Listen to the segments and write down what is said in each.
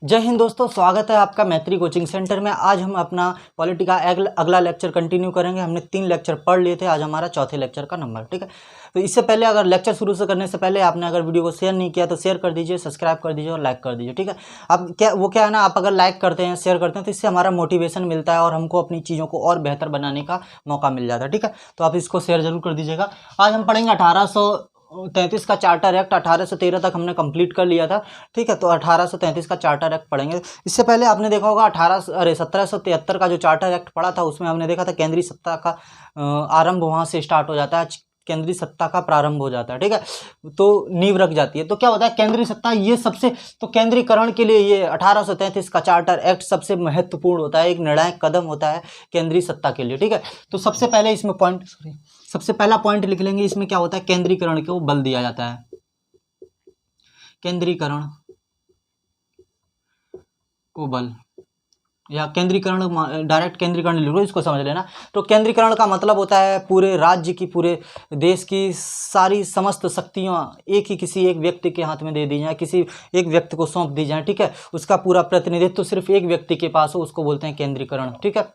जय हिंद दोस्तों, स्वागत है आपका मैत्री कोचिंग सेंटर में। आज हम अपना पॉलिटी का अगला लेक्चर कंटिन्यू करेंगे। हमने 3 लेक्चर पढ़ लिए थे, आज हमारा चौथे लेक्चर का नंबर, ठीक है। तो इससे पहले अगर लेक्चर शुरू से करने से पहले आपने अगर वीडियो को शेयर नहीं किया तो शेयर कर दीजिए, सब्सक्राइब कर दीजिए और लाइक कर दीजिए, ठीक है। अब क्या है ना, आप अगर लाइक करते हैं, शेयर करते हैं तो इससे हमारा मोटिवेशन मिलता है और हमको अपनी चीज़ों को और बेहतर बनाने का मौका मिल जाता है, ठीक है। तो आप इसको शेयर जरूर कर दीजिएगा। आज हम पढ़ेंगे 1833 का चार्टर एक्ट। 1813 तक हमने कंप्लीट कर लिया था, ठीक है। तो 1833 का चार्टर एक्ट पढ़ेंगे। इससे पहले आपने देखा होगा 1773 का जो चार्टर एक्ट पढ़ा था, उसमें हमने देखा था केंद्रीय सत्ता का आरंभ वहाँ से स्टार्ट हो जाता है, केंद्रीय सत्ता का प्रारंभ हो जाता है, ठीक है। तो नींव रख जाती है। तो क्या होता है केंद्रीय सत्ता, ये सबसे तो केंद्रीकरण के लिए ये 1833 का चार्टर एक्ट सबसे महत्वपूर्ण होता है, एक निर्णायक कदम होता है केंद्रीय सत्ता के लिए, ठीक है। तो सबसे पहले इसमें सबसे पहला पॉइंट लिख लेंगे। इसमें क्या होता है, केंद्रीकरण को बल दिया जाता है। केंद्रीकरण को बल या केंद्रीकरण, डायरेक्ट केंद्रीकरण लिख लो, इसको समझ लेना। तो केंद्रीकरण का मतलब होता है पूरे राज्य की, पूरे देश की सारी समस्त शक्तियाँ किसी एक व्यक्ति के हाथ में दे दी जाए, किसी एक व्यक्ति को सौंप दी जाए, ठीक है। उसका पूरा प्रतिनिधित्व तो सिर्फ एक व्यक्ति के पास हो, उसको बोलते हैं केंद्रीकरण, ठीक है।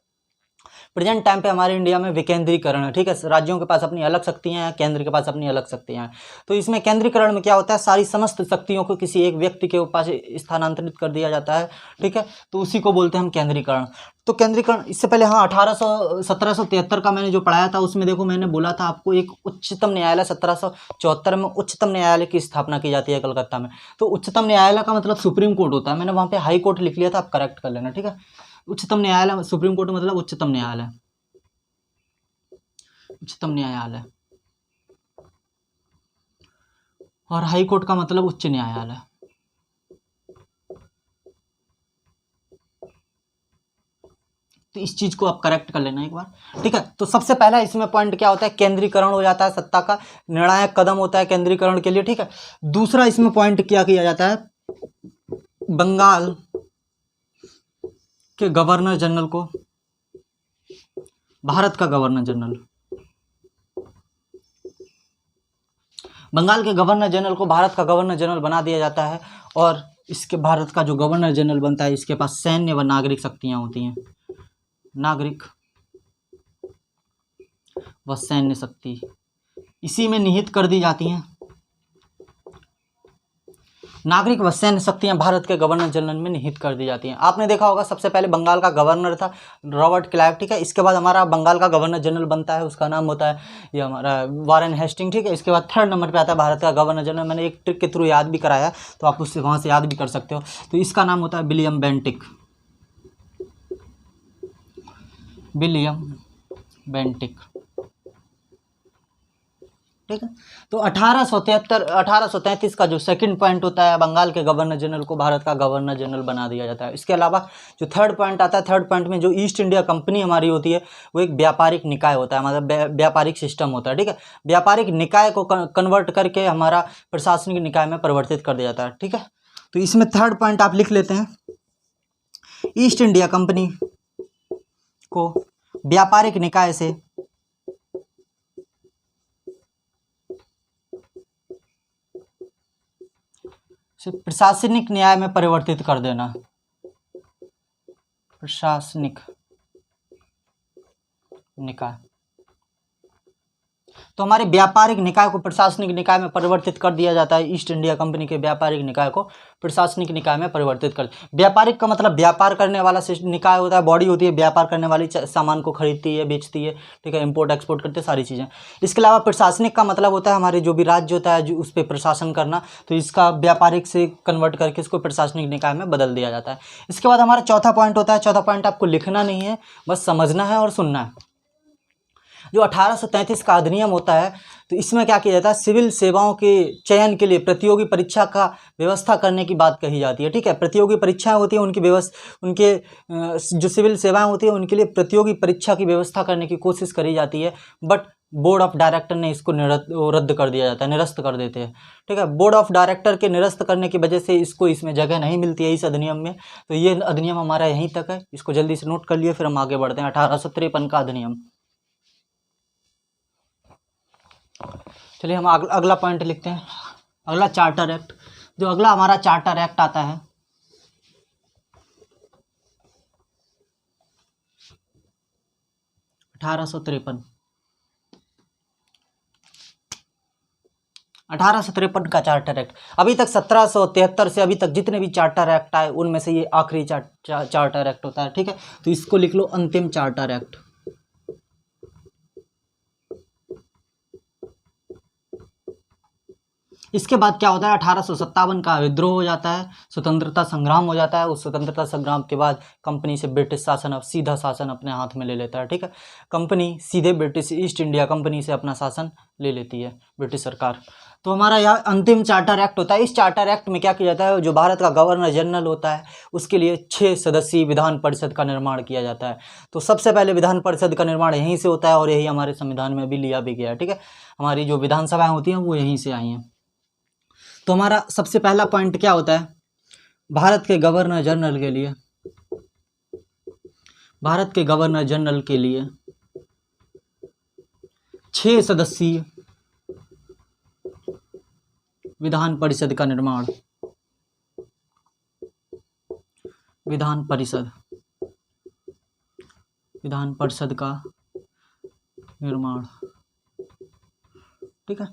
प्रेजेंट टाइम पे हमारे इंडिया में विकेंद्रीकरण है, ठीक है। राज्यों के पास अपनी अलग शक्तियां हैं, केंद्र के पास अपनी अलग शक्तियां हैं। तो इसमें केंद्रीकरण में क्या होता है, सारी समस्त शक्तियों को किसी एक व्यक्ति के पास स्थानांतरित कर दिया जाता है, ठीक है। तो उसी को बोलते हैं हम केंद्रीकरण। तो केंद्रीकरण, इससे पहले 1773 का मैंने जो पढ़ाया था, उसमें देखो मैंने बोला था आपको एक उच्चतम न्यायालय 1774 में उच्चतम न्यायालय की स्थापना की जाती है कलकत्ता में। तो उच्चतम न्यायालय का मतलब सुप्रीम कोर्ट होता है। मैंने वहाँ पे हाई कोर्ट लिख लिया था, आप करेक्ट कर लेना, ठीक है। उच्चतम न्यायालय, सुप्रीम कोर्ट मतलब उच्चतम न्यायालय, उच्चतम न्यायालय। और हाई कोर्ट का मतलब उच्च न्यायालय। तो इस चीज को आप करेक्ट कर लेना एक बार, ठीक है। तो सबसे पहला इसमें पॉइंट क्या होता है, केंद्रीकरण हो जाता है, सत्ता का निर्णायक कदम होता है केंद्रीकरण के लिए, ठीक है। दूसरा इसमें पॉइंट क्या किया जाता है, बंगाल के गवर्नर जनरल को, भारत का गवर्नर जनरल, बंगाल के गवर्नर जनरल को भारत का गवर्नर जनरल बना दिया जाता है। और इसके भारत का जो गवर्नर जनरल बनता है, इसके पास सैन्य व नागरिक शक्तियां होती हैं, नागरिक व सैन्य शक्ति इसी में निहित कर दी जाती हैं। नागरिक व सैन्य शक्तियां भारत के गवर्नर जनरल में निहित कर दी जाती हैं। आपने देखा होगा सबसे पहले बंगाल का गवर्नर था रॉबर्ट क्लाइव, ठीक है। इसके बाद हमारा बंगाल का गवर्नर जनरल बनता है, उसका नाम होता है ये हमारा वारेन हेस्टिंग, ठीक है। इसके बाद 3rd नंबर पे आता है भारत का गवर्नर जनरल। मैंने एक ट्रिक के थ्रू याद भी कराया, तो आप उससे वहाँ से याद भी कर सकते हो। तो इसका नाम होता है विलियम बेंटिक, विलियम बेंटिक, ठीक है। तो 1833 का जो सेकंड पॉइंट होता है, बंगाल के गवर्नर जनरल को भारत का गवर्नर जनरल बना दिया जाता है। इसके अलावा जो 3rd पॉइंट आता है, 3rd पॉइंट में जो ईस्ट इंडिया कंपनी हमारी होती है, वो एक व्यापारिक निकाय होता है, मतलब व्यापारिक सिस्टम होता है, ठीक है। व्यापारिक निकाय को कन्वर्ट करके हमारा प्रशासनिक निकाय में परिवर्तित कर दिया जाता है, ठीक है। तो इसमें 3rd पॉइंट आप लिख लेते हैं, ईस्ट इंडिया कंपनी को व्यापारिक निकाय से प्रशासनिक न्याय में परिवर्तित कर देना, प्रशासनिक निकाय। तो हमारे व्यापारिक निकाय को प्रशासनिक निकाय में परिवर्तित कर दिया जाता है। ईस्ट इंडिया कंपनी के व्यापारिक निकाय को प्रशासनिक निकाय में परिवर्तित कर, व्यापारिक का मतलब व्यापार करने वाला निकाय होता है, बॉडी होती है, व्यापार करने वाली सामान को खरीदती है, बेचती है, ठीक है, इंपोर्ट एक्सपोर्ट करती है, सारी चीज़ें। इसके अलावा प्रशासनिक का मतलब होता है हमारे जो भी राज्य होता है, जो उस पर प्रशासन करना। तो इसका व्यापारिक से कन्वर्ट करके इसको प्रशासनिक निकाय में बदल दिया जाता है। इसके बाद हमारा चौथा पॉइंट होता है। चौथा पॉइंट आपको लिखना नहीं है, बस समझना है और सुनना है। जो 1833 का अधिनियम होता है, तो इसमें क्या किया जाता है, सिविल सेवाओं के चयन के लिए प्रतियोगी परीक्षा का व्यवस्था करने की बात कही जाती है, ठीक है। प्रतियोगी परीक्षाएं होती हैं, उनके जो सिविल सेवाएं होती हैं, उनके लिए प्रतियोगी परीक्षा की व्यवस्था करने की कोशिश करी जाती है। बट बोर्ड ऑफ डायरेक्टर ने इसको रद्द कर दिया जाता है, निरस्त कर देते हैं, ठीक है। बोर्ड ऑफ डायरेक्टर के निरस्त करने की वजह से इसको इसमें जगह नहीं मिलती है इस अधिनियम में। तो ये अधिनियम हमारा यहीं तक है, इसको जल्दी से नोट कर लिए, फिर हम आगे बढ़ते हैं। 1853 का अधिनियम। चलिए हम अगला पॉइंट लिखते हैं, अगला चार्टर एक्ट। जो अगला हमारा चार्टर एक्ट आता है, 1853 1853 का चार्टर एक्ट। अभी तक 1773 से अभी तक जितने भी चार्टर एक्ट आए उनमें से ये आखिरी चार्टर एक्ट होता है, ठीक है। तो इसको लिख लो अंतिम चार्टर एक्ट। इसके बाद क्या होता है, 1857 का विद्रोह हो जाता है, स्वतंत्रता संग्राम हो जाता है। उस स्वतंत्रता संग्राम के बाद कंपनी से ब्रिटिश शासन अब सीधा शासन अपने हाथ में ले लेता है, ठीक है। कंपनी सीधे ब्रिटिश ईस्ट इंडिया कंपनी से अपना शासन ले लेती है ब्रिटिश सरकार। तो हमारा यह अंतिम चार्टर एक्ट होता है। इस चार्टर एक्ट में क्या किया जाता है, जो भारत का गवर्नर जनरल होता है उसके लिए 6 सदस्यीय विधान परिषद का निर्माण किया जाता है। तो सबसे पहले विधान परिषद का निर्माण यहीं से होता है और यही हमारे संविधान में भी लिया भी गया है, ठीक है। हमारी जो विधानसभाएं होती हैं वो यहीं से आई हैं। तो हमारा सबसे पहला पॉइंट क्या होता है, भारत के गवर्नर जनरल के लिए, भारत के गवर्नर जनरल के लिए 6 सदस्यीय विधान परिषद का निर्माण, विधान परिषद का निर्माण, ठीक है।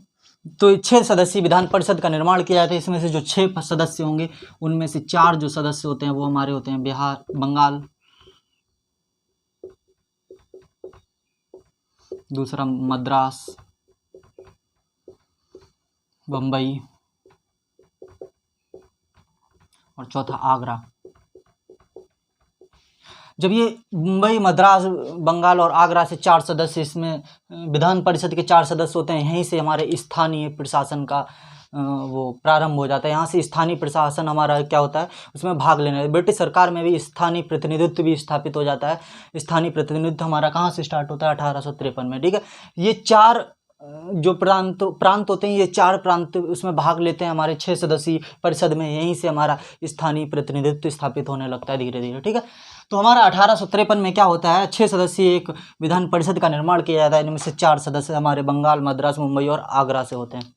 तो 6 सदस्यीय विधान परिषद का निर्माण किया जाता है। इसमें से जो 6 सदस्य होंगे उनमें से 4 जो सदस्य होते हैं वो हमारे होते हैं बिहार, बंगाल, दूसरा मद्रास, बम्बई और चौथा आगरा। जब ये मुंबई, मद्रास, बंगाल और आगरा से 4 सदस्य, इसमें विधान परिषद के 4 सदस्य होते हैं, यहीं से हमारे स्थानीय प्रशासन का वो प्रारंभ हो जाता है। यहाँ से स्थानीय प्रशासन हमारा क्या होता है, उसमें भाग लेना। ब्रिटिश सरकार में भी स्थानीय प्रतिनिधित्व भी स्थापित हो जाता है। स्थानीय प्रतिनिधित्व हमारा कहाँ से स्टार्ट होता है, 1853 में, ठीक है। ये 4 जो प्रांत होते हैं, ये 4 प्रांत उसमें भाग लेते हैं हमारे 6 सदस्यीय परिषद में। यहीं से हमारा स्थानीय प्रतिनिधित्व स्थापित होने लगता है धीरे धीरे, ठीक है। तो हमारा 1853 में क्या होता है, 6 सदस्यीय एक विधान परिषद का निर्माण किया जाता है। इनमें से 4 सदस्य हमारे बंगाल, मद्रास, मुंबई और आगरा से होते हैं।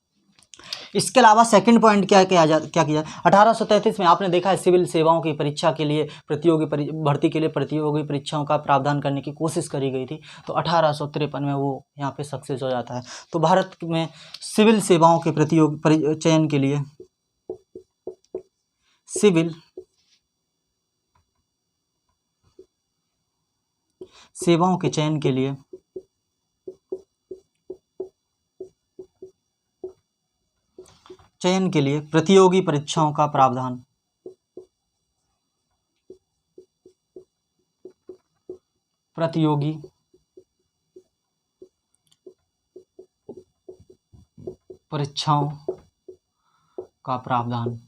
इसके अलावा सेकंड पॉइंट क्या किया 1833 में आपने देखा है सिविल सेवाओं की परीक्षा के लिए भर्ती के लिए प्रतियोगी परीक्षाओं का प्रावधान करने की कोशिश करी गई थी। तो 1853 में वो यहाँ पे सक्सेस हो जाता है। तो भारत में सिविल सेवाओं के प्रतियोगी चयन के लिए, सिविल सेवाओं के चयन के लिए प्रतियोगी परीक्षाओं का प्रावधान, प्रतियोगी परीक्षाओं का प्रावधान।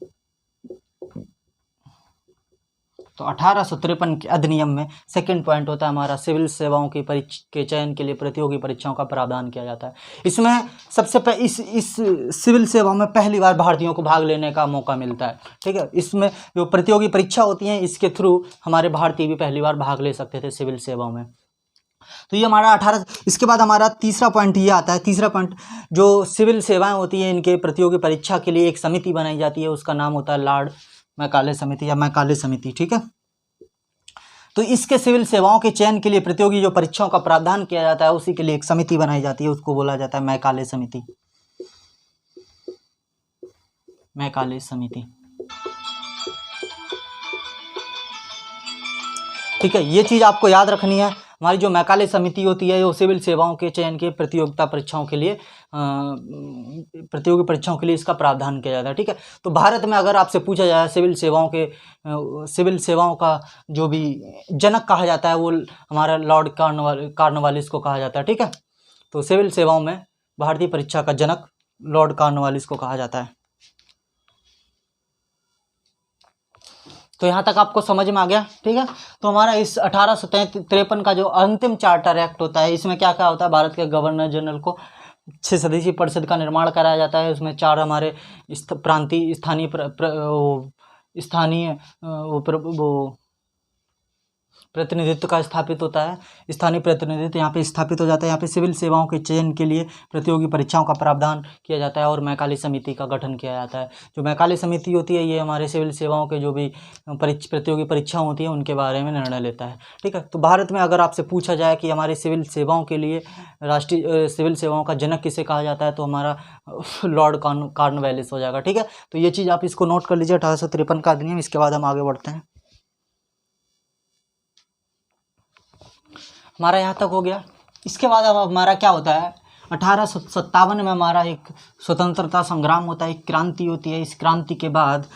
तो 1853 के अधिनियम में सेकंड पॉइंट होता है हमारा सिविल सेवाओं के चयन के लिए प्रतियोगी परीक्षाओं का प्रावधान किया जाता है। इसमें सबसे पहले इस सिविल सेवाओं में पहली बार भारतीयों को भाग लेने का मौका मिलता है, ठीक है। इसमें जो प्रतियोगी परीक्षा होती हैं इसके थ्रू हमारे भारतीय भी पहली बार भाग ले सकते थे सिविल सेवाओं में। तो ये हमारा इसके बाद हमारा तीसरा पॉइंट ये आता है। तीसरा पॉइंट, जो सिविल सेवाएं होती हैं इनके प्रतियोगी परीक्षा के लिए एक समिति बनाई जाती है, उसका नाम होता है लॉर्ड मैकाले समिति या मैकाले समिति, ठीक है। तो इसके सिविल सेवाओं के चयन के लिए प्रतियोगी जो परीक्षाओं का प्रावधान किया जाता है उसी के लिए एक समिति बनाई जाती है, उसको बोला जाता है मैकाले समिति, मैकाले समिति, ठीक है। ये चीज़ आपको याद रखनी है। हमारी जो मैकाले समिति होती है वो सिविल सेवाओं के चयन के प्रतियोगिता परीक्षाओं के लिए प्रतियोगी परीक्षाओं के लिए इसका प्रावधान किया जाता है, ठीक है। तो भारत में अगर आपसे पूछा जाए सिविल सेवाओं का जो भी जनक कहा जाता है वो हमारा लॉर्ड कॉर्नवालिस को कहा जाता है, ठीक है। तो सिविल सेवाओं में भारतीय परीक्षा का जनक लॉर्ड कॉर्नवालिस को कहा जाता है। तो यहाँ तक आपको समझ में आ गया, ठीक है। तो हमारा इस 1853 का जो अंतिम चार्टर एक्ट होता है इसमें क्या क्या होता है, भारत के गवर्नर जनरल को 6 सदस्यीय परिषद का निर्माण कराया जाता है। उसमें 4 हमारे प्रांतीय स्थानीय प्रतिनिधित्व का स्थापित होता है, स्थानीय प्रतिनिधित्व यहाँ पे स्थापित हो जाता है। यहाँ पे सिविल सेवाओं के चयन के लिए प्रतियोगी परीक्षाओं का प्रावधान किया जाता है और मैकाले समिति का गठन किया जाता है। जो मैकाले समिति होती है ये हमारे सिविल सेवाओं के जो भी प्रतियोगी परीक्षाएं होती हैं उनके बारे में निर्णय लेता है। ठीक है, तो भारत में अगर आपसे पूछा जाए कि हमारे सिविल सेवाओं के लिए राष्ट्रीय सिविल सेवाओं का जनक किसे कहा जाता है, तो हमारा लॉर्ड कॉर्नवालिस हो जाएगा। ठीक है, तो ये चीज़ आप इसको नोट कर लीजिए, 1853 का अधिनियम। इसके बाद हम आगे बढ़ते हैं। हमारा यहाँ तक हो गया। इसके बाद अब हमारा क्या होता है, 1857 में हमारा एक स्वतंत्रता संग्राम होता है, एक क्रांति होती है। इस क्रांति के बाद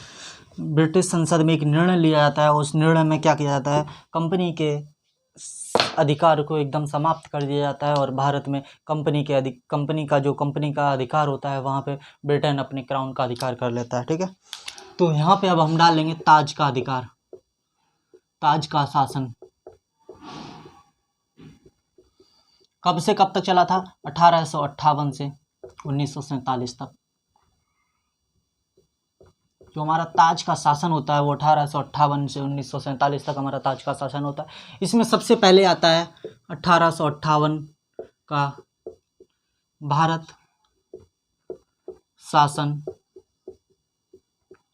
ब्रिटिश संसद में एक निर्णय लिया जाता है। उस निर्णय में क्या किया जाता है, कंपनी के अधिकार को एकदम समाप्त कर दिया जाता है और भारत में कंपनी का अधिकार होता है वहाँ पे ब्रिटेन अपने क्राउन का अधिकार कर लेता है। ठीक है, तो यहाँ पे अब हम डाल लेंगे ताज का अधिकार, ताज का शासन। कब से कब तक चला था, 1858 से 1947 तक। जो हमारा ताज का शासन होता है वो 1858 से 1947 तक हमारा ताज का शासन होता है। इसमें सबसे पहले आता है 1858 का भारत शासन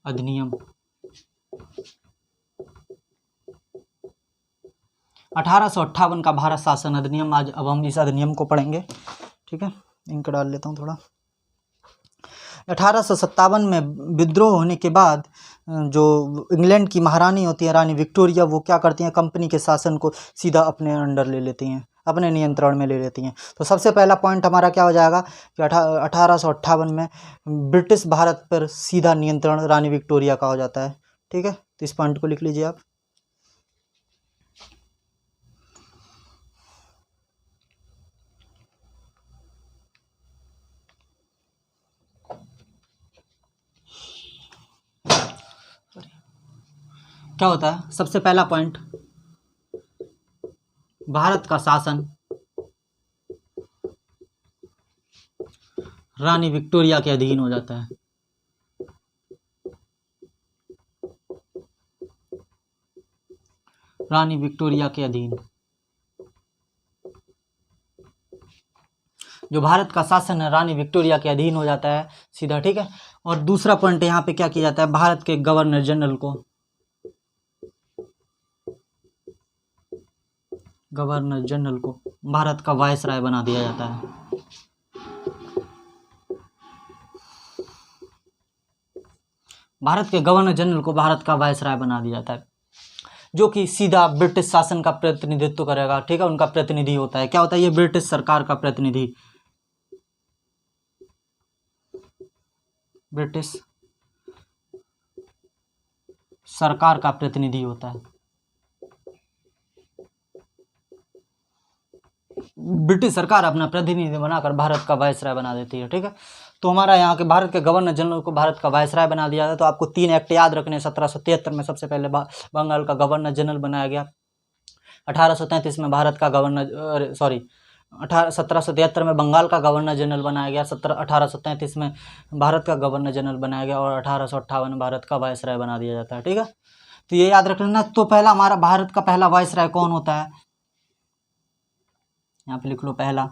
अधिनियम। 1858 का भारत शासन अधिनियम। आज अब हम इस अधिनियम को पढ़ेंगे। ठीक है, इनको डाल लेता हूँ थोड़ा। 1857 में विद्रोह होने के बाद जो इंग्लैंड की महारानी होती है रानी विक्टोरिया, वो क्या करती हैं, कंपनी के शासन को सीधा अपने अंडर ले लेती हैं, अपने नियंत्रण में ले लेती हैं। तो सबसे पहला पॉइंट हमारा क्या हो जाएगा कि 1858 में ब्रिटिश भारत पर सीधा नियंत्रण रानी विक्टोरिया का हो जाता है। ठीक है, तो इस पॉइंट को लिख लीजिए आप। क्या होता है, सबसे पहला पॉइंट, भारत का शासन रानी विक्टोरिया के अधीन हो जाता है। रानी विक्टोरिया के अधीन जो भारत का शासन है रानी विक्टोरिया के अधीन हो जाता है सीधा। ठीक है, और दूसरा पॉइंट यहाँ पे क्या किया जाता है, भारत के गवर्नर जनरल को भारत का वायसराय बना दिया जाता है। भारत के गवर्नर जनरल को भारत का वायसराय बना दिया जाता है, जो कि सीधा ब्रिटिश शासन का प्रतिनिधित्व करेगा। ठीक है, उनका प्रतिनिधि होता है। क्या होता है, ये ब्रिटिश सरकार का प्रतिनिधि, ब्रिटिश सरकार का प्रतिनिधि होता है। ब्रिटिश सरकार अपना प्रतिनिधि बनाकर भारत का वायसराय बना देती है। ठीक है, तो हमारा यहाँ के भारत के गवर्नर जनरल को भारत का वायसराय बना दिया जाता है। तो आपको 3 एक्ट याद रखने। 1773 में सबसे पहले बंगाल का गवर्नर जनरल बनाया गया। 1833 में भारत का गवर्नर 1773 में बंगाल का गवर्नर जनरल बनाया गया। 1833 में भारत का गवर्नर जनरल बनाया गया और 1858 में भारत का वायसराय बना दिया जाता है। ठीक है, तो ये याद रख लेना। तो पहला हमारा भारत का पहला वायसराय कौन होता है, यहाँ पे लिख लो, पहला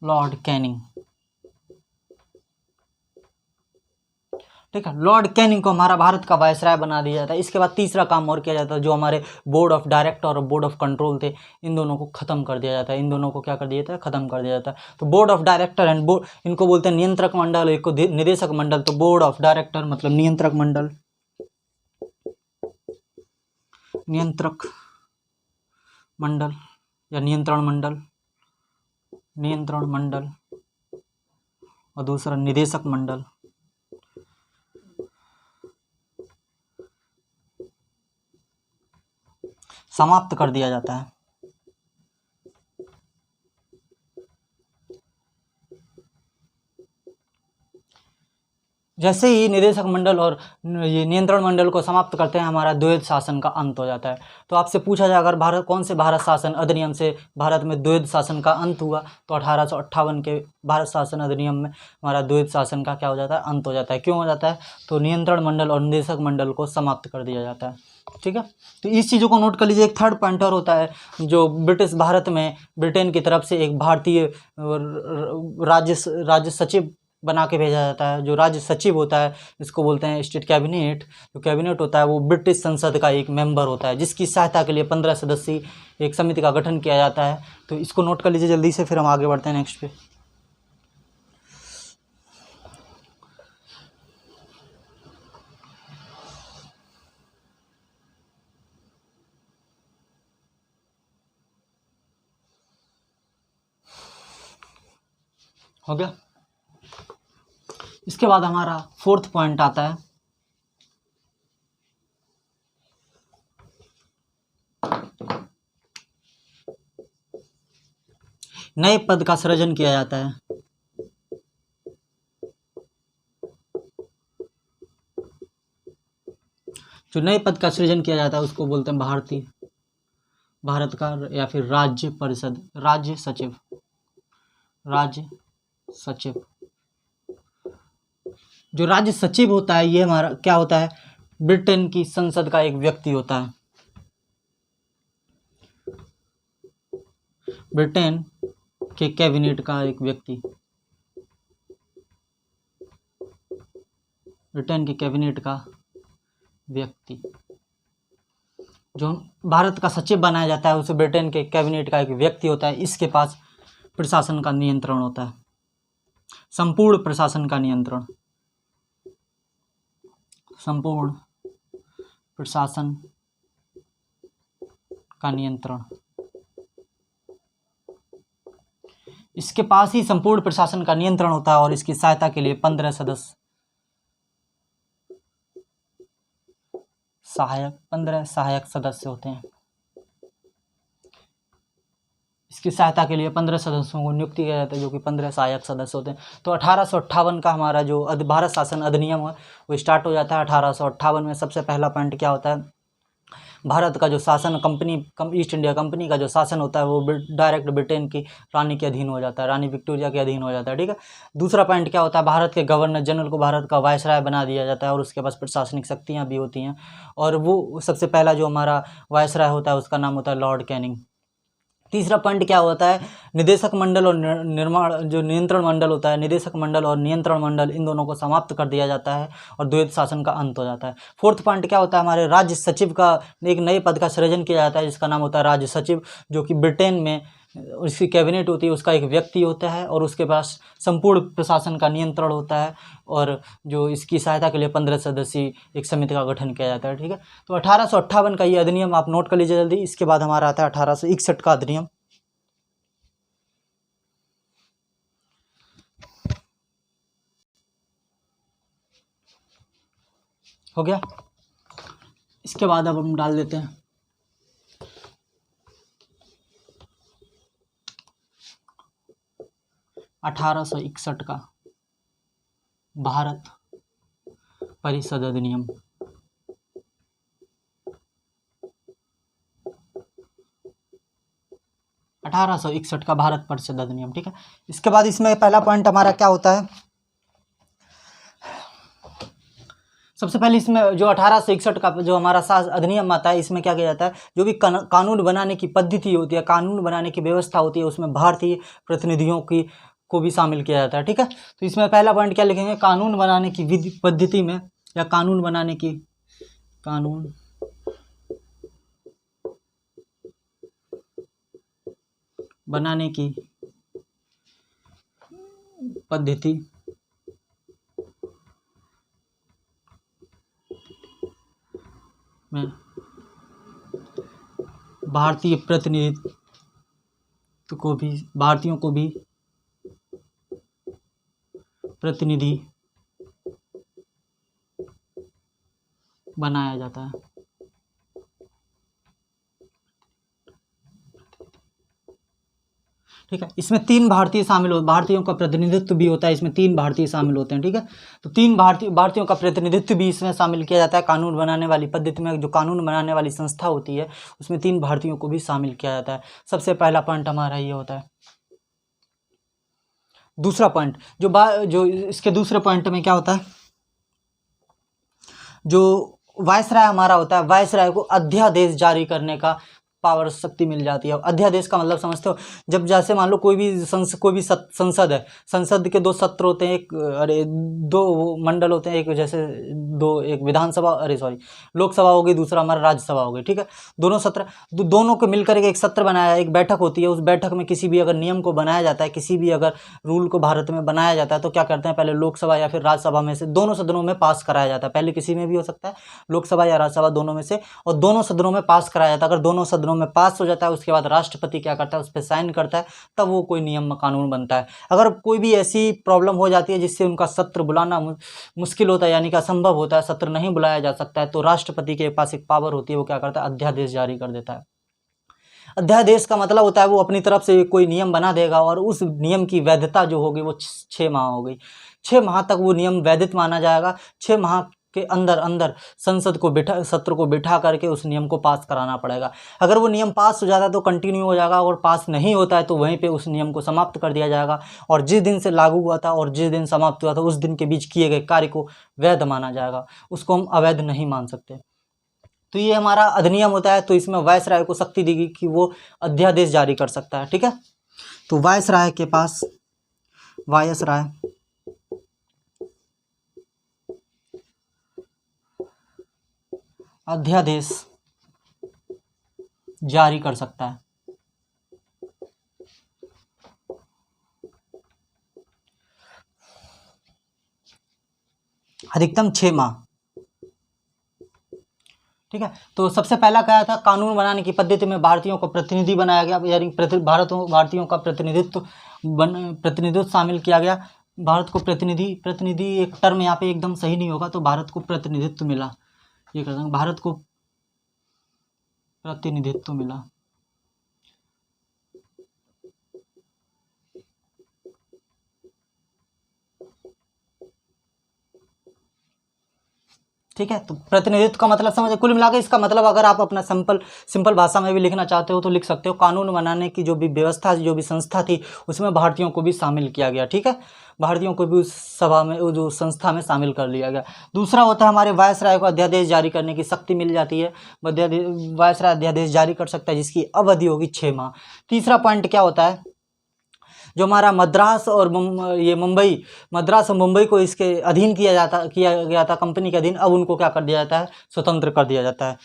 लॉर्ड कैनिंग। ठीक है, लॉर्ड कैनिंग को हमारा भारत का वायसराय बना दिया जाता है। इसके बाद तीसरा काम और किया जाता है, जो हमारे बोर्ड ऑफ डायरेक्टर और बोर्ड ऑफ कंट्रोल थे, इन दोनों को खत्म कर दिया जाता है। इन दोनों को क्या कर दिया जाता है, खत्म कर दिया जाता है। तो board of director and board, इनको बोलते हैं नियंत्रक मंडल, एक को निदेशक मंडल। तो बोर्ड ऑफ डायरेक्टर मतलब नियंत्रक मंडल, नियंत्रक मंडल या नियंत्रण मंडल, और दूसरा निदेशक मंडल। समाप्त कर दिया जाता है। जैसे ही निदेशक मंडल और ये नियंत्रण मंडल को समाप्त करते हैं, हमारा द्वैध शासन का अंत हो जाता है। तो आपसे पूछा जाए अगर कौन से भारत शासन अधिनियम से भारत में द्वैध शासन का अंत हुआ, तो 1858 के भारत शासन अधिनियम में हमारा द्वैध शासन का क्या हो जाता है, अंत हो जाता है। क्यों हो जाता है? तो नियंत्रण मंडल और निदेशक मंडल को समाप्त कर दिया जाता है। ठीक है, तो इस चीज़ों को नोट कर लीजिए। एक थर्ड पॉइंटर होता है जो भारत में ब्रिटेन की तरफ से एक भारतीय राज्य सचिव बना के भेजा जाता है। जो राज्य सचिव होता है, इसको बोलते हैं स्टेट कैबिनेट। जो कैबिनेट होता है वो ब्रिटिश संसद का एक मेंबर होता है, जिसकी सहायता के लिए 15 सदस्यीय एक समिति का गठन किया जाता है। तो इसको नोट कर लीजिए जल्दी से, फिर हम आगे बढ़ते हैं नेक्स्ट पे। हो गया। इसके बाद हमारा फोर्थ पॉइंट आता है नए पद का सृजन किया जाता है। जो नए पद का सृजन किया जाता है उसको बोलते हैं भारत का या फिर राज्य परिषद, राज्य सचिव। जो राज्य सचिव होता है ये हमारा क्या होता है, ब्रिटेन की संसद का एक व्यक्ति होता है। ब्रिटेन के कैबिनेट का एक व्यक्ति, ब्रिटेन के कैबिनेट का व्यक्ति जो भारत का सचिव बनाया जाता है, उसे ब्रिटेन के कैबिनेट का एक व्यक्ति होता है। इसके पास प्रशासन का नियंत्रण होता है, संपूर्ण प्रशासन का नियंत्रण, संपूर्ण प्रशासन का नियंत्रण। इसके पास ही संपूर्ण प्रशासन का नियंत्रण होता है और इसकी सहायता के लिए 15 सहायक सदस्य होते हैं। इसकी सहायता के लिए 15 सदस्यों को नियुक्ति किया जाता है, जो कि 15 सहायक सदस्य होते हैं। तो 1858 का हमारा जो भारत शासन अधिनियम है वो स्टार्ट हो जाता है। 1858 में सबसे पहला पॉइंट क्या होता है, भारत का जो शासन ईस्ट इंडिया कंपनी का जो शासन होता है वो डायरेक्ट ब्रिटेन की रानी के अधीन हो जाता है, रानी विक्टोरिया के अधीन हो जाता है। ठीक है। दूसरा पॉइंट क्या होता है, भारत के गवर्नर जनरल को भारत का वायसराय बना दिया जाता है और उसके पास प्रशासनिक शक्तियाँ भी होती हैं। और वो सबसे पहला जो हमारा वायसराय होता है उसका नाम होता है लॉर्ड कैनिंग। तीसरा पॉइंट क्या होता है, निदेशक मंडल और नियंत्रण मंडल होता है, निदेशक मंडल और नियंत्रण मंडल इन दोनों को समाप्त कर दिया जाता है और द्वैध शासन का अंत हो जाता है। फोर्थ पॉइंट क्या होता है, हमारे राज्य सचिव का एक नए पद का सृजन किया जाता है जिसका नाम होता है राज्य सचिव, जो कि ब्रिटेन में उसकी कैबिनेट होती है, उसका एक व्यक्ति होता है और उसके पास संपूर्ण प्रशासन का नियंत्रण होता है और जो इसकी सहायता के लिए 15 सदस्यीय एक समिति का गठन किया जाता है। ठीक है। तो 1858 का ये अधिनियम आप नोट कर लीजिए जल्दी। इसके बाद हमारा आता है 1861 का अधिनियम। हो गया। इसके बाद अब हम डाल देते हैं 1861 का भारत परिषद अधिनियम। का भारत परिषद अधिनियम। ठीक है। इसके बाद इसमें पहला पॉइंट हमारा क्या होता है, सबसे पहले इसमें जो 1861 का जो हमारा अधिनियम आता है, इसमें क्या किया जाता है, जो भी कानून बनाने की पद्धति होती है, कानून बनाने की व्यवस्था होती है, उसमें भारतीय प्रतिनिधियों की को भी शामिल किया जाता है। ठीक है। तो इसमें पहला पॉइंट क्या लिखेंगे, कानून बनाने की विधि पद्धति में या कानून बनाने की पद्धति में भारतीयों को भी प्रतिनिधि बनाया जाता है। ठीक है। इसमें 3 भारतीय शामिल हो, भारतीयों का प्रतिनिधित्व भी होता है, इसमें 3 भारतीय शामिल होते हैं। ठीक है, तो 3 भारतीयों का प्रतिनिधित्व भी इसमें शामिल किया जाता है। कानून बनाने वाली पद्धति में जो कानून बनाने वाली संस्था होती है उसमें 3 भारतीयों को भी शामिल किया जाता है। सबसे पहला पॉइंट हमारा ये होता है। दूसरा पॉइंट जो इसके दूसरे पॉइंट में क्या होता है, जो वायसराय हमारा होता है, वायसराय को अध्यादेश जारी करने का पावर शक्ति मिल जाती है। अध्यादेश का मतलब समझते हो, जब जैसे मान लो कोई भी संसद है, संसद के 2 सत्र होते हैं, एक 2 मंडल होते हैं, एक जैसे एक विधानसभा, लोकसभा होगी, दूसरा हमारा राज्यसभा होगी। ठीक है, दोनों सत्र, दोनों को मिलकर एक सत्र बनाया, एक बैठक होती है। उस बैठक में किसी भी अगर नियम को बनाया जाता है, किसी भी अगर रूल को भारत में बनाया जाता है, तो क्या करते हैं, पहले लोकसभा या फिर राज्यसभा में से दोनों सदनों में पास कराया जाता है। पहले किसी में भी हो सकता है, लोकसभा या राज्यसभा, दोनों में से, और दोनों सदनों में पास कराया जाता है। अगर दोनों सदनों में पास हो जाता है, उसके बाद राष्ट्रपति क्या करता है, उस पर साइन करता है, तब वो कोई नियम कानून बनता है। अगर कोई भी ऐसी प्रॉब्लम हो जाती है जिससे उनका सत्र बुलाना मुश्किल होता है, यानी कि असंभव होता है, सत्र नहीं बुलाया जा सकता है, तो राष्ट्रपति के पास एक पावर होती है, वो क्या करता है, अध्यादेश जारी कर देता है। अध्यादेश का मतलब होता है वो अपनी तरफ से कोई नियम बना देगा और उस नियम की वैधता जो होगी वो 6 माह होगी। 6 माह तक वो नियम वैधित माना जाएगा। 6 माह के अंदर सत्र को बिठा करके उस नियम को पास कराना पड़ेगा। अगर वो नियम पास हो जाता है तो कंटिन्यू हो जाएगा, और पास नहीं होता है तो वहीं पे उस नियम को समाप्त कर दिया जाएगा, और जिस दिन से लागू हुआ था और जिस दिन समाप्त हुआ था उस दिन के बीच किए गए कार्य को वैध माना जाएगा, उसको हम अवैध नहीं मान सकते। तो ये हमारा अधिनियम होता है। तो इसमें वायसराय को शक्ति देगी कि वो अध्यादेश जारी कर सकता है। ठीक है, तो वायसराय के पास अध्यादेश जारी कर सकता है। अधिकतम 6 माह। ठीक है, तो सबसे पहला क्या था, कानून बनाने की पद्धति में भारतीयों को प्रतिनिधि बनाया गया, यानी भारतीयों का प्रतिनिधित्व शामिल किया गया। भारत को प्रतिनिधि एक टर्म यहाँ पे एकदम सही नहीं होगा, तो भारत को प्रतिनिधित्व मिला, ये कर देंगे, भारत को प्रतिनिधित्व मिला। ठीक है, तो प्रतिनिधित्व का मतलब समझे। कुल मिलाकर इसका मतलब अगर आप अपना सिंपल भाषा में भी लिखना चाहते हो तो लिख सकते हो, कानून बनाने की जो भी व्यवस्था, जो भी संस्था थी, उसमें भारतीयों को भी शामिल किया गया। ठीक है, भारतीयों को भी उस सभा में, जो संस्था में शामिल कर लिया गया। दूसरा होता है हमारे वायसराय को अध्यादेश जारी करने की शक्ति मिल जाती है। वायसराय अध्यादेश जारी कर सकता है जिसकी अवधि होगी 6 माह। तीसरा पॉइंट क्या होता है, जो हमारा मद्रास और मद्रास और मुंबई को इसके अधीन किया गया था, कंपनी के अधीन, अब उनको क्या कर दिया जाता है, स्वतंत्र कर दिया जाता है।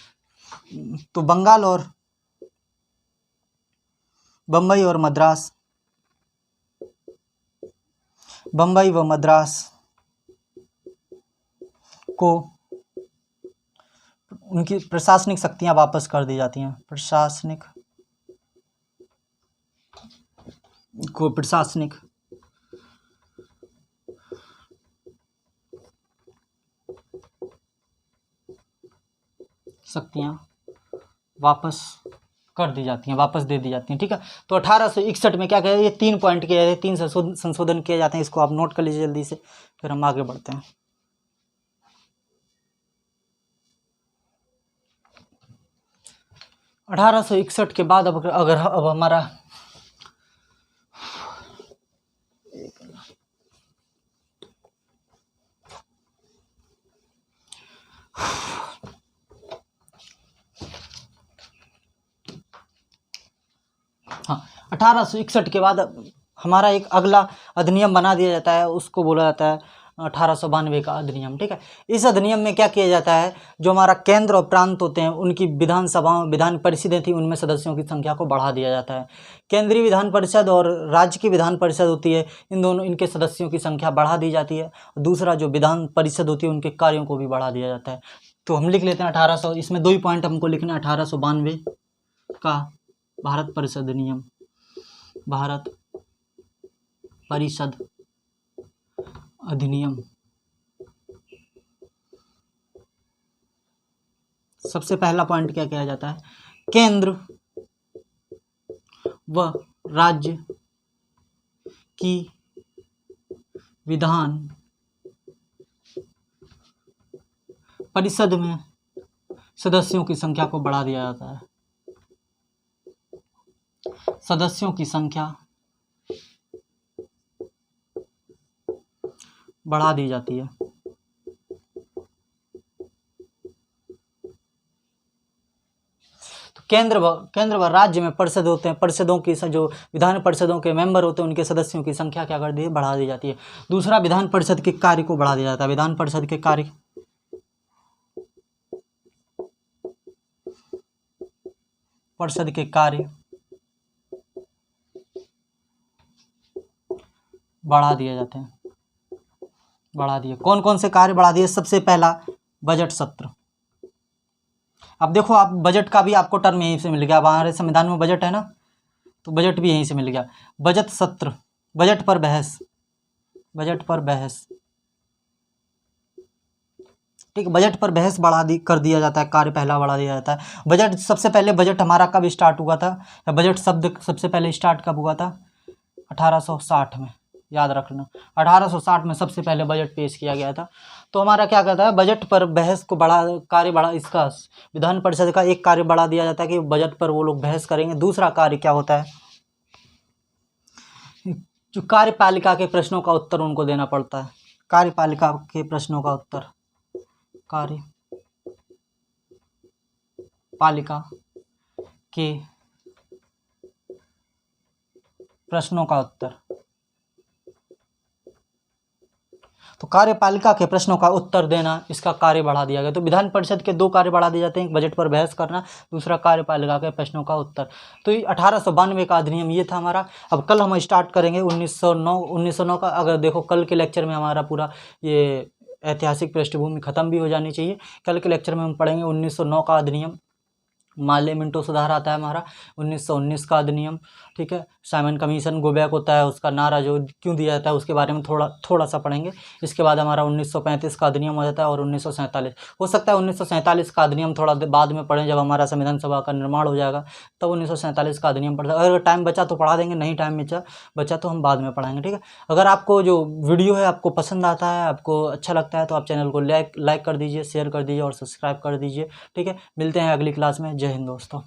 तो बम्बई व मद्रास को उनकी प्रशासनिक शक्तियां वापस कर दी जाती हैं। प्रशासनिक शक्तियां वापस कर दी जाती हैं, वापस दे दी जाती हैं। ठीक है, तो 1861 में क्या कहा, ये 3 पॉइंट किए जाते हैं, 3 संशोधन किए जाते हैं। इसको आप नोट कर लीजिए जल्दी से, फिर हम आगे बढ़ते हैं। 1861 के बाद अब हमारा हाँ, 1861 के बाद हमारा एक अगला अधिनियम बना दिया जाता है, उसको बोला जाता है 1892 का अधिनियम। ठीक है, इस अधिनियम में क्या किया जाता है, जो हमारा केंद्र और प्रांत होते हैं उनकी विधान परिषदें थी, उनमें सदस्यों की संख्या को बढ़ा दिया जाता है। केंद्रीय विधान परिषद और राज्य की विधान परिषद होती है, इनके सदस्यों की संख्या बढ़ा दी जाती है। दूसरा जो विधान परिषद होती है उनके कार्यों को भी बढ़ा दिया जाता है। तो हम लिख लेते हैं 1800, इसमें 2 ही पॉइंट हमको लिखना है। 1892 का भारत परिषद नियम, भारत परिषद अधिनियम। सबसे पहला पॉइंट क्या किया जाता है, केंद्र व राज्य की विधान परिषद में सदस्यों की संख्या को बढ़ा दिया जाता है। सदस्यों की संख्या बढ़ा दी जाती है। तो केंद्र व राज्य में परिषद होते हैं, परिषदों की जो विधान परिषदों के मेंबर होते हैं उनके सदस्यों की संख्या क्या कर दी है, बढ़ा दी जाती है। दूसरा, विधान परिषद के कार्य को बढ़ा दिया जाता है। विधान परिषद के कार्य बढ़ा दिए जाते हैं। बढ़ा दिए, कौन कौन से कार्य बढ़ा दिए? सबसे पहला, बजट सत्र। अब देखो, आप बजट का भी आपको टर्म यहीं से मिल गया। अब हमारे संविधान में बजट है ना, तो बजट भी यहीं से मिल गया। बजट सत्र, बजट पर बहस, ठीक, बजट पर बहस कर दिया जाता है। कार्य पहला बढ़ा दिया जाता है। बजट, सबसे पहले बजट हमारा कब स्टार्ट हुआ था, या बजट शब्द सबसे पहले स्टार्ट कब हुआ था? 1860 में, याद रखना। 1860 में सबसे पहले बजट पेश किया गया था। तो हमारा क्या कहता है, बजट पर बहस को इसका विधान परिषद का एक कार्य बढ़ा दिया जाता है कि बजट पर वो लोग बहस करेंगे। दूसरा कार्य क्या होता है, जो कार्यपालिका के प्रश्नों का उत्तर उनको देना पड़ता है। कार्यपालिका के प्रश्नों का उत्तर, कार्यपालिका के प्रश्नों का उत्तर। तो कार्यपालिका के प्रश्नों का उत्तर देना, इसका कार्य बढ़ा दिया गया। तो विधान परिषद के दो कार्य बढ़ा दिए जाते हैं, एक बजट पर बहस करना, दूसरा कार्यपालिका के प्रश्नों का उत्तर। तो ये 1892 का अधिनियम ये था हमारा। अब कल हम स्टार्ट करेंगे 1909 का। अगर देखो, कल के लेक्चर में हमारा पूरा ये ऐतिहासिक पृष्ठभूमि खत्म भी हो जानी चाहिए। कल के लेक्चर में हम पढ़ेंगे 1909 का अधिनियम। माले मिंटो सुधार आता है हमारा 1919 का अधिनियम, ठीक है। साइमन कमीशन गोबैक होता है, उसका नारा जो क्यों दिया जाता है उसके बारे में थोड़ा सा पढ़ेंगे। इसके बाद हमारा 1935 का अधिनियम हो जाता है, और 1947 हो सकता है 1947 का अधिनियम थोड़ा बाद में पढ़ें, जब हमारा संविधान सभा का निर्माण हो जाएगा तब 1947 का अधिनियम पढ़। अगर टाइम बचा तो पढ़ा देंगे, नहीं टाइम बचा तो हम बाद में पढ़ाएंगे, ठीक है। अगर आपको जो वीडियो है आपको पसंद आता है, आपको अच्छा लगता है, तो आप चैनल को लाइक कर दीजिए, शेयर कर दीजिए और सब्सक्राइब कर दीजिए, ठीक है। मिलते हैं अगली क्लास में। जय हिंद दोस्तों।